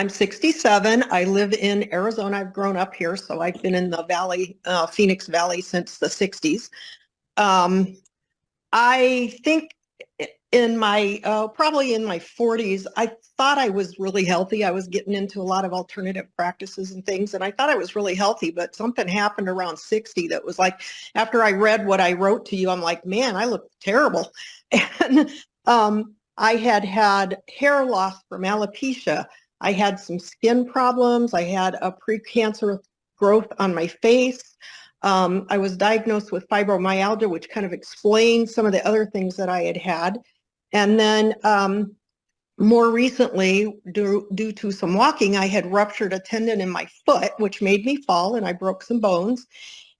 I'm 67. I live in Arizona. I've grown up here, so I've been in the Valley, Phoenix Valley since the 60s. I think in my, probably in my 40s, I thought I was really healthy. I was getting into a lot of alternative practices and things, and I thought I was really healthy, but something happened around 60 that was like, after I read what I wrote to you, I'm like, man, I look terrible. And I had hair loss from alopecia. I had some skin problems. I had a precancerous growth on my face. I was diagnosed with fibromyalgia, which kind of explains some of the other things that I had had. And then more recently, due to some walking, I had ruptured a tendon in my foot, which made me fall, and I broke some bones.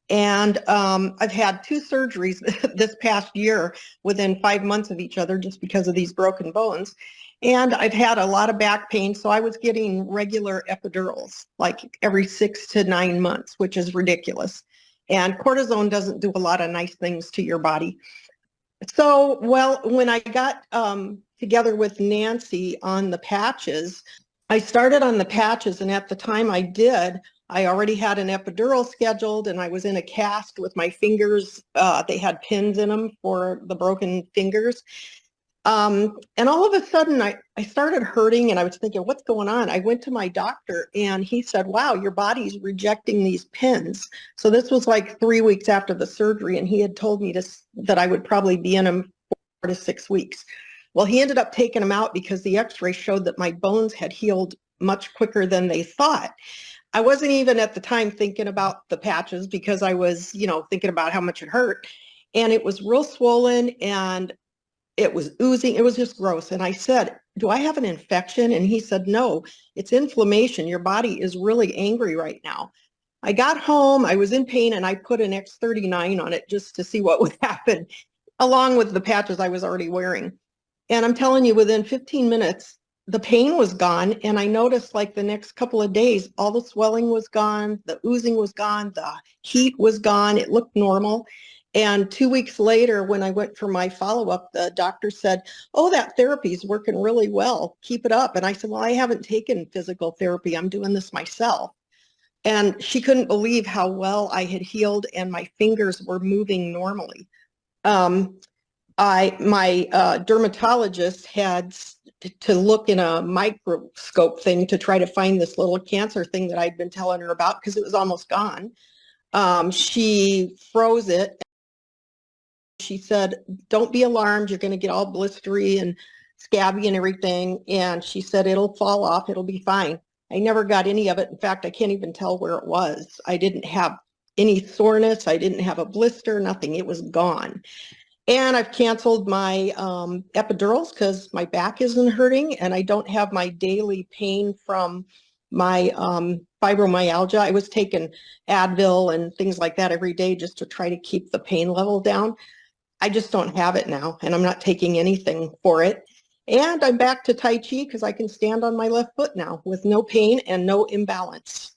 And I've had 2 surgeries this past year within 5 months of each other just because of these broken bones. And I've had a lot of back pain, so I was getting regular epidurals, like every 6 to 9 months, which is ridiculous. And cortisone doesn't do a lot of nice things to your body. So, well, when I got together with Nancy on the patches, I started on the patches, and at the time I did, I already had an epidural scheduled, and I was in a cast with my fingers. They had pins in them for the broken fingers. And all of a sudden I started hurting, and I was thinking, what's going on? I went to my doctor, and he said, wow, your body's rejecting these pins. So this was like 3 weeks after the surgery, and he had told me that I would probably be in them 4 to 6 weeks. Well, he ended up taking them out because the x-ray showed that my bones had healed much quicker than they thought. I wasn't even at the time thinking about the patches because I was, thinking about how much it hurt. And it was real swollen, and it was oozing. It was just gross. And I said, do I have an infection? And he said, no, it's inflammation. Your body is really angry right now. I got home, I was in pain, and I put an X39 on it just to see what would happen, along with the patches I was already wearing. And I'm telling you, within 15 minutes, the pain was gone. And I noticed like the next couple of days, all the swelling was gone, the oozing was gone, the heat was gone. It looked normal. And 2 weeks later, when I went for my follow-up, the doctor said, oh, that therapy is working really well. Keep it up. And I said, well, I haven't taken physical therapy. I'm doing this myself. And she couldn't believe how well I had healed, and my fingers were moving normally. My dermatologist had to look in a microscope thing to try to find this little cancer thing that I'd been telling her about because it was almost gone. She froze it. She said, don't be alarmed. You're going to get all blistery and scabby and everything. And she said, it'll fall off. It'll be fine. I never got any of it. In fact, I can't even tell where it was. I didn't have any soreness. I didn't have a blister, nothing. It was gone. And I've canceled my epidurals because my back isn't hurting, and I don't have my daily pain from my fibromyalgia. I was taking Advil and things like that every day just to try to keep the pain level down. I just don't have it now, and I'm not taking anything for it. And I'm back to Tai Chi because I can stand on my left foot now with no pain and no imbalance.